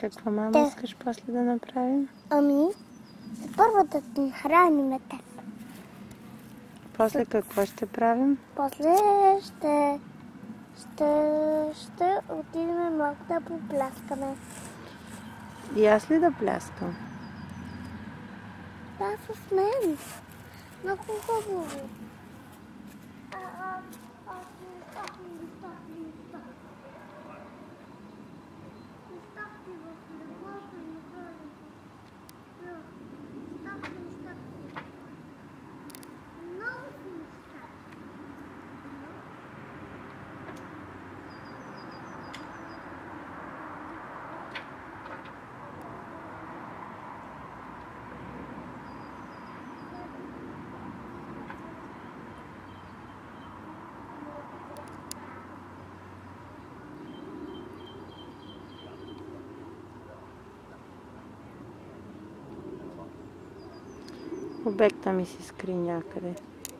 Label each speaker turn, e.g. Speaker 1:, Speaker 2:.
Speaker 1: Каква мама искаш после да направим?
Speaker 2: Ами, първо да те нахраним теб.
Speaker 1: После какво ще правим?
Speaker 2: После ще отидем малко да попляскаме.
Speaker 1: И аз ли да пляскам?
Speaker 2: Да, с мен. Много хубаво.
Speaker 1: Обекта ми се скри някъде.